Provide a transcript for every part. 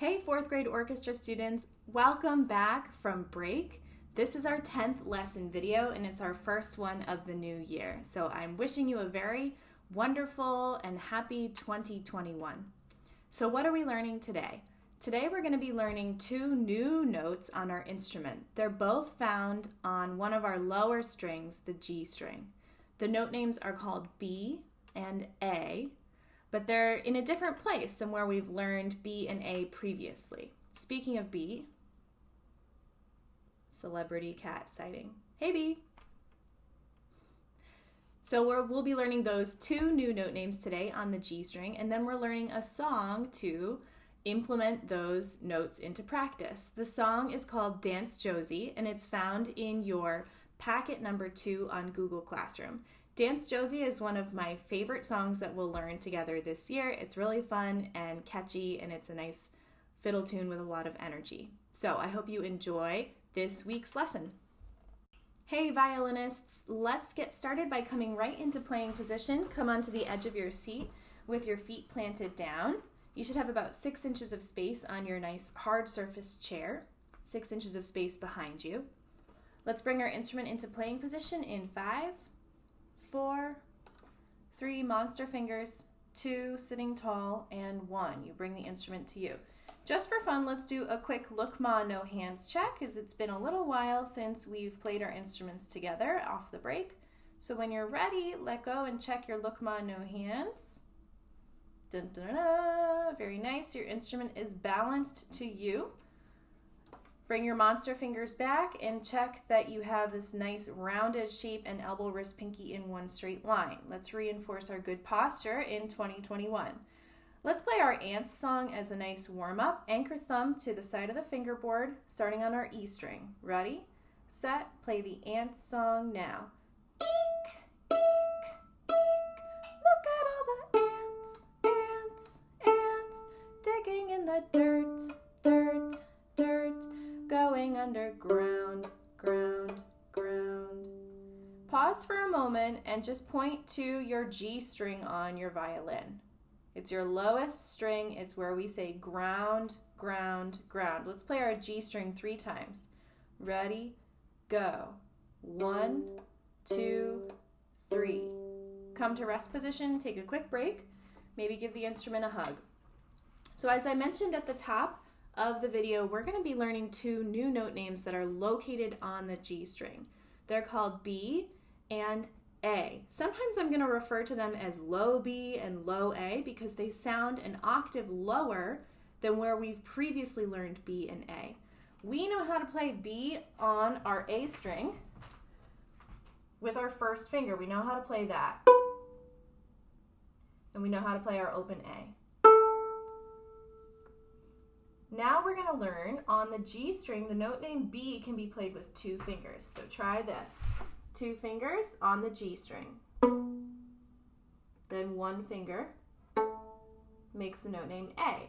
Hey, fourth grade orchestra students, welcome back from break. This is our 10th lesson video and it's our first one of the new year. So I'm wishing you a very wonderful and happy 2021. So what are we learning today? Today we're going to be learning two new notes on our instrument. They're both found on one of our lower strings, the G string. The note names are called B and A, but they're in a different place than where we've learned B and A previously. Speaking of B, celebrity cat sighting. Hey B! So we'll be learning those two new note names today on the G string, and then we're learning a song to implement those notes into practice. The song is called Dance Josey, and it's found in your packet number 2 on Google Classroom. Dance Josey is one of my favorite songs that we'll learn together this year. It's really fun and catchy, and it's a nice fiddle tune with a lot of energy. So I hope you enjoy this week's lesson. Hey violinists, let's get started by coming right into playing position. Come onto the edge of your seat with your feet planted down. You should have about 6 inches of space on your nice hard surface chair, 6 inches of space behind you. Let's bring our instrument into playing position in 5, 4, 3, monster fingers, 2, sitting tall, and 1. You bring the instrument to you. Just for fun, let's do a quick look ma, no hands check, as it's been a little while since we've played our instruments together off the break. So when you're ready, let go and check your look ma, no hands. Dun, dun, dun, dun. Very nice. Your instrument is balanced to you. Bring your monster fingers back and check that you have this nice rounded shape and elbow, wrist, pinky in one straight line. Let's reinforce our good posture in 2021. Let's play our ants song as a nice warm-up. Anchor thumb to the side of the fingerboard, starting on our E string. Ready, set, play the ants song now. Eek, eek, eek. Look at all the ants, ants, ants, digging in the dirt, dirt, dirt. Going underground, ground, ground. Pause for a moment and just point to your G string on your violin. It's your lowest string. It's where we say ground, ground, ground. Let's play our G string 3 times. Ready, go. 1, 2, 3. Come to rest position, take a quick break. Maybe give the instrument a hug. So as I mentioned at the top of the video, we're going to be learning 2 new note names that are located on the G string. They're called B and A. Sometimes I'm going to refer to them as low B and low A because they sound an octave lower than where we've previously learned B and A. We know how to play B on our A string with our first finger. We know how to play that. And we know how to play our open A. Now we're going to learn on the G string, the note name B can be played with 2 fingers. So try this. 2 fingers on the G string. Then 1 finger makes the note name A.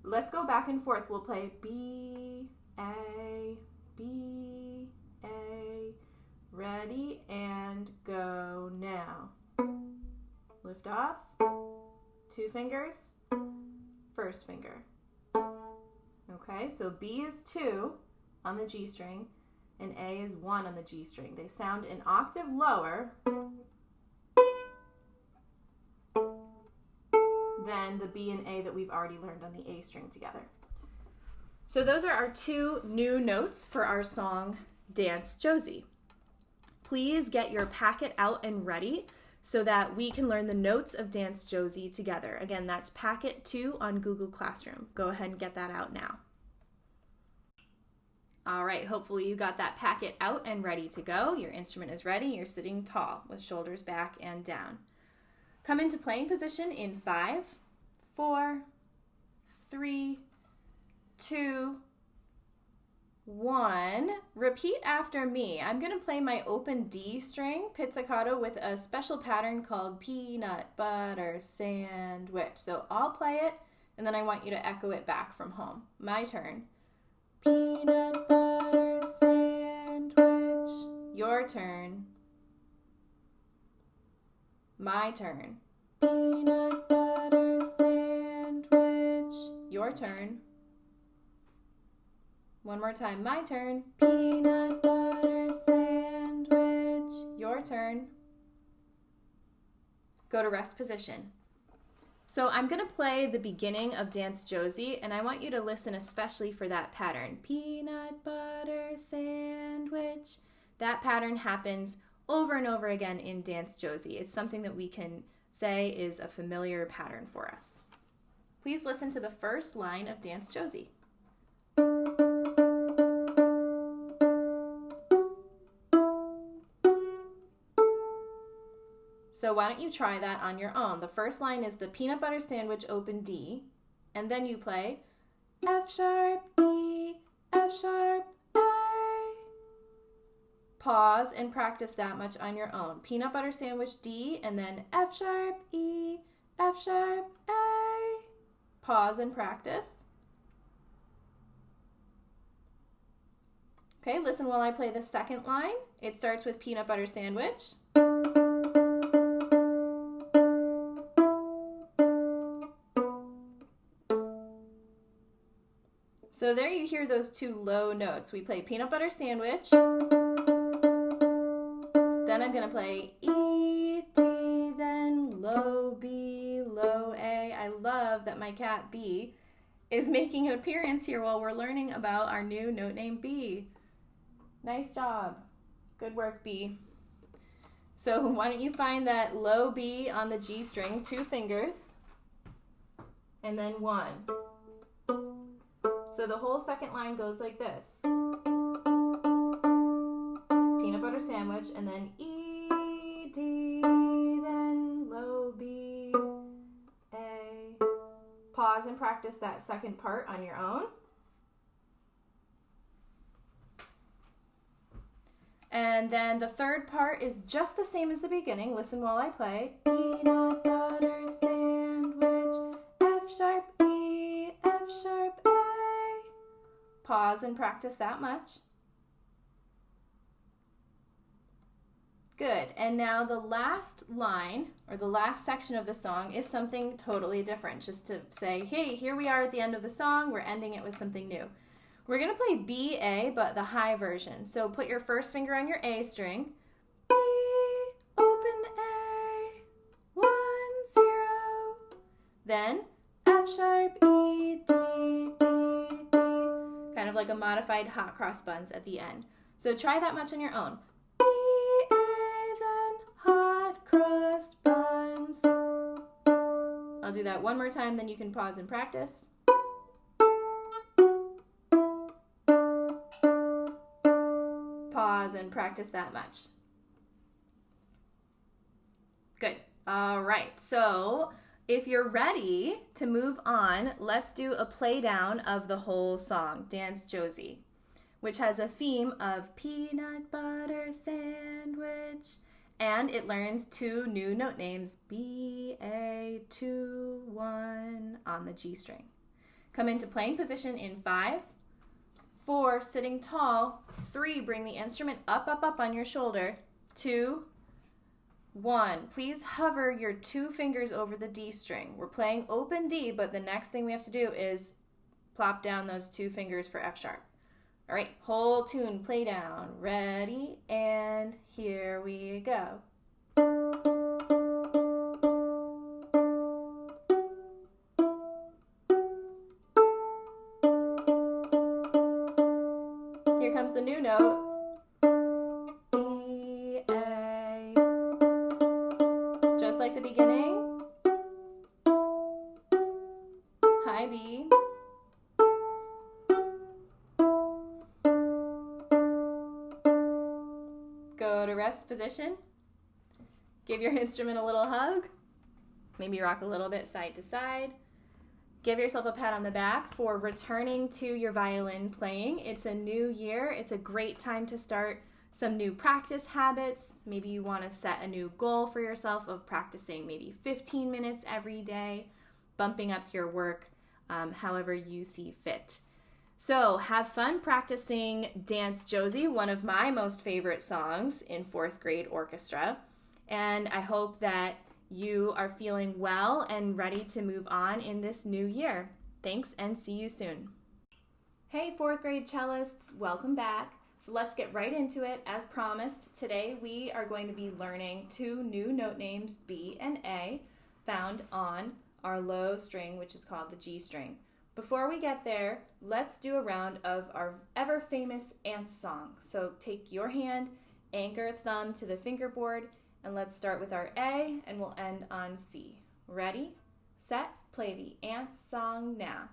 Let's go back and forth. We'll play B, A, B, A. Ready and go now. Lift off. 2 fingers. First finger. Okay, so B is 2 on the G string and A is 1 on the G string. They sound an octave lower than the B and A that we've already learned on the A string together. So those are our 2 new notes for our song Dance Josey. Please get your packet out and ready so that we can learn the notes of Dance Josey together. Again, that's packet 2 on Google Classroom. Go ahead and get that out now. All right, hopefully you got that packet out and ready to go. Your instrument is ready. You're sitting tall with shoulders back and down. Come into playing position in 5, 4, 3, 2, 1. Repeat after me. I'm going to play my open D string pizzicato with a special pattern called peanut butter sandwich. So I'll play it, and then I want you to echo it back from home. My turn. Peanut butter sandwich. Your turn. My turn. Peanut butter sandwich. Your turn. One more time, my turn. Peanut butter sandwich. Your turn. Go to rest position. So I'm going to play the beginning of Dance Josey, and I want you to listen especially for that pattern. Peanut butter sandwich. That pattern happens over and over again in Dance Josey. It's something that we can say is a familiar pattern for us. Please listen to the first line of Dance Josey. So why don't you try that on your own? The first line is the peanut butter sandwich open D, and then you play F sharp, E, F sharp, A. Pause and practice that much on your own. Peanut butter sandwich D, and then F sharp, E, F sharp, A. Pause and practice. Okay, listen while I play the second line. It starts with peanut butter sandwich. So there you hear those two low notes. We play peanut butter sandwich. Then I'm going to play E, D, then low B, low A. I love that my cat B is making an appearance here while we're learning about our new note name B. Nice job. Good work, B. So why don't you find that low B on the G string, 2 fingers, and then 1. So the whole second line goes like this. Peanut butter sandwich, and then E, D, then low B, A. Pause and practice that second part on your own. And then the third part is just the same as the beginning. Listen while I play. Peanut butter sandwich, F sharp, E, F sharp, A. Pause and practice that much. Good. And now the last line, or the last section of the song, is something totally different. Just to say, hey, here we are at the end of the song. We're ending it with something new. We're going to play B, A, but the high version. So put your first finger on your A string. B, open A, 1, 0. Then F sharp, E, D, D, D. Kind of like a modified hot cross buns at the end. So try that much on your own. B, A, then hot cross buns. I'll do that one more time, then you can pause and practice. Pause and practice that much. Good. All right. So if you're ready to move on, let's do a play down of the whole song, Dance Josey, which has a theme of peanut butter sandwich, and it learns 2 new note names, B, A, 2, 1 on the G string. Come into playing position in 5, 4, sitting tall, 3, bring the instrument up, up, up on your shoulder, 2, 1. Please hover your 2 fingers over the D string. We're playing open D, but the next thing we have to do is plop down those 2 fingers for F sharp. All right, whole tune, play down. Ready, and here we go. Here comes the new note. B, A. Just like the beginning. High B. Go to rest position. Give your instrument a little hug. Maybe rock a little bit side to side. Give yourself a pat on the back for returning to your violin playing. It's a new year. It's a great time to start some new practice habits. Maybe you want to set a new goal for yourself of practicing maybe 15 minutes every day, bumping up your work however you see fit. So have fun practicing Dance Josey, one of my most favorite songs in 4th grade orchestra. And I hope that you are feeling well and ready to move on in this new year. Thanks, and see you soon. Hey, fourth grade cellists, welcome back. So let's get right into it. As promised, today we are going to be learning two new note names, B and A, found on our low string, which is called the G string. Before we get there, let's do a round of our ever famous ants song. So take your hand, anchor thumb to the fingerboard, and let's start with our A and we'll end on C. Ready, set, play the ants song now.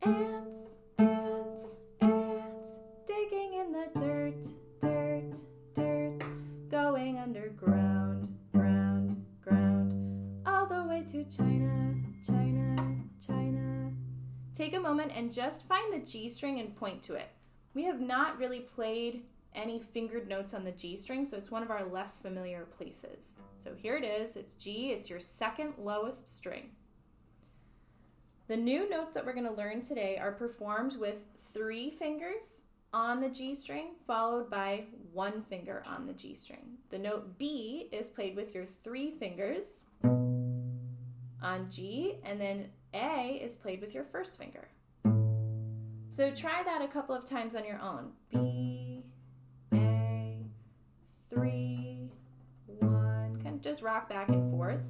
Ants, ants, ants, digging in the dirt, dirt, dirt, going underground, ground, ground, all the way to China, China, China. Take a moment and just find the G string and point to it. We have not really played any fingered notes on the G string, so it's one of our less familiar places. So here it is, it's G, it's your second lowest string. The new notes that we're going to learn today are performed with 3 fingers on the G string, followed by 1 finger on the G string. The note B is played with your 3 fingers on G, and then A is played with your first finger. So try that a couple of times on your own. B, A, 3, 1. Kind of just rock back and forth.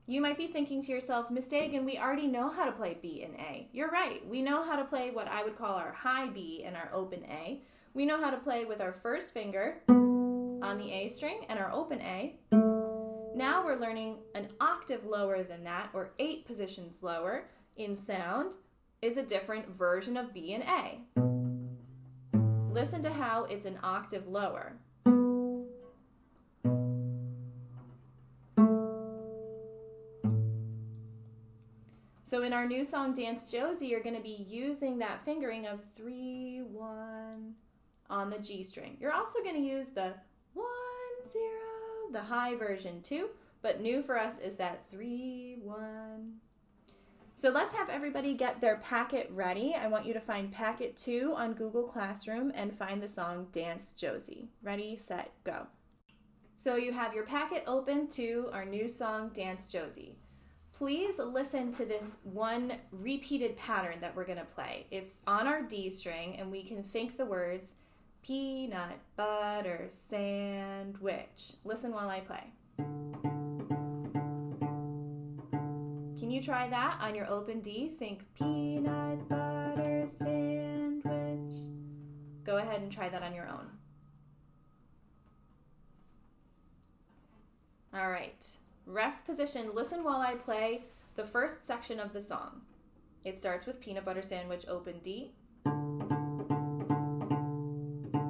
You might be thinking to yourself, Miss Dagan, we already know how to play B and A. You're right. We know how to play what I would call our high B and our open A. We know how to play with our first finger on the A string and our open A. Now we're learning an octave lower than that, or 8 positions lower in sound, is a different version of B and A. Listen to how it's an octave lower. So in our new song, Dance Josey, you're going to be using that fingering of 3, 1 on the G string. You're also going to use the 1, 0, the high version too, but new for us is that 3, 1. So let's have everybody get their packet ready. I want you to find packet 2 on Google Classroom and find the song Dance Josey. Ready, set, go. So you have your packet open to our new song Dance Josey. Please listen to this one repeated pattern that we're going to play. It's on our D string, and we can think the words peanut butter sandwich. Listen while I play. Can you try that on your open D? Think peanut butter sandwich. Go ahead and try that on your own. All right. Rest position. Listen while I play the first section of the song. It starts with peanut butter sandwich, open D.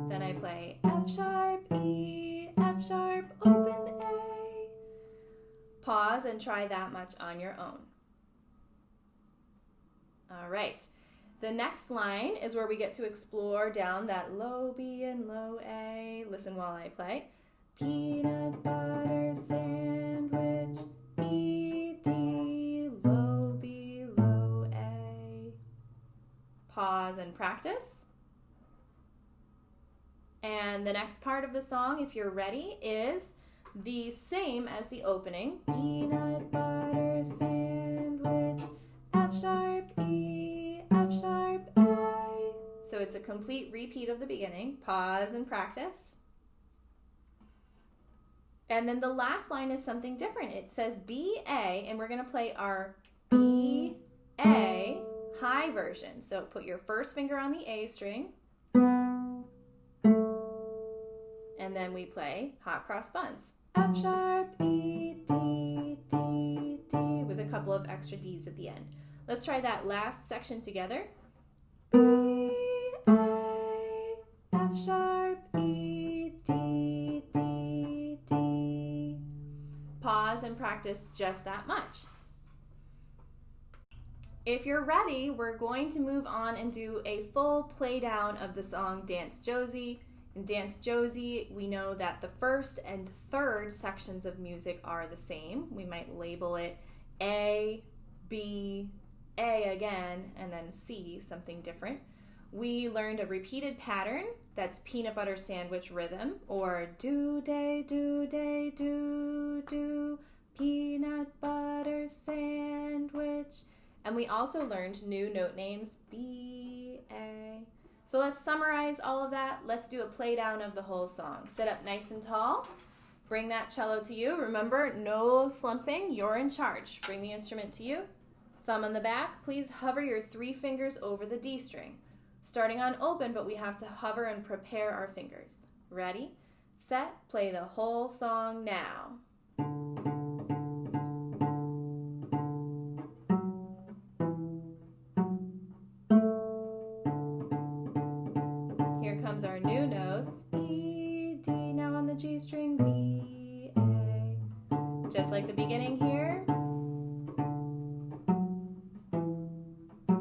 Then I play F sharp, E, F sharp, open A. Pause and try that much on your own. All right. The next line is where we get to explore down that low B and low A. Listen while I play. Peanut butter sandwich, B, D, low B, low A. Pause and practice. And the next part of the song, if you're ready, is the same as the opening. Peanut butter sandwich, F sharp, E, F sharp, A. So it's a complete repeat of the beginning. Pause and practice. And then the last line is something different. It says B, A, and we're going to play our B, A high version. So put your first finger on the A string, and then we play hot cross buns. F sharp, E, D, D, D, with a couple of extra Ds at the end. Let's try that last section together. B, A, F sharp, E, D, D, D. Pause and practice just that much. If you're ready, we're going to move on and do a full play down of the song Dance Josey. In Dance Josey, we know that the first and third sections of music are the same. We might label it A, B, A again, and then C, something different. We learned a repeated pattern that's peanut butter sandwich rhythm, or do, day, do, day, do, peanut butter sandwich. And we also learned new note names, B, A. So let's summarize all of that. Let's do a play down of the whole song. Sit up nice and tall. Bring that cello to you. Remember, no slumping. You're in charge. Bring the instrument to you. Thumb on the back. Please hover your 3 fingers over the D string. Starting on open, but we have to hover and prepare our fingers. Ready, set, play the whole song now. Here comes our new notes. E, D, now on the G string, B, A. Just like the beginning here.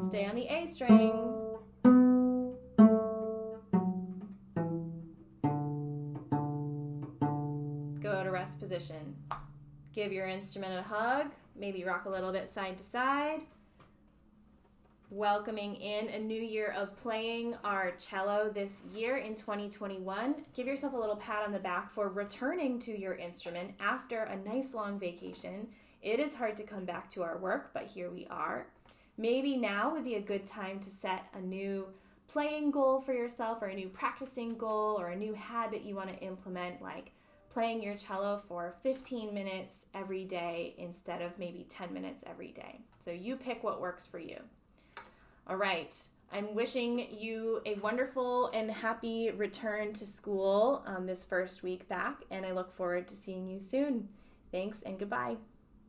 Stay on the A string. Go to rest position. Give your instrument a hug. Maybe rock a little bit side to side. Welcoming in a new year of playing our cello this year in 2021. Give yourself a little pat on the back for returning to your instrument after a nice long vacation. It is hard to come back to our work, but here we are. Maybe now would be a good time to set a new playing goal for yourself, or a new practicing goal, or a new habit you want to implement, like playing your cello for 15 minutes every day instead of maybe 10 minutes every day. So you pick what works for you. All right, I'm wishing you a wonderful and happy return to school on this first week back, and I look forward to seeing you soon. Thanks and goodbye.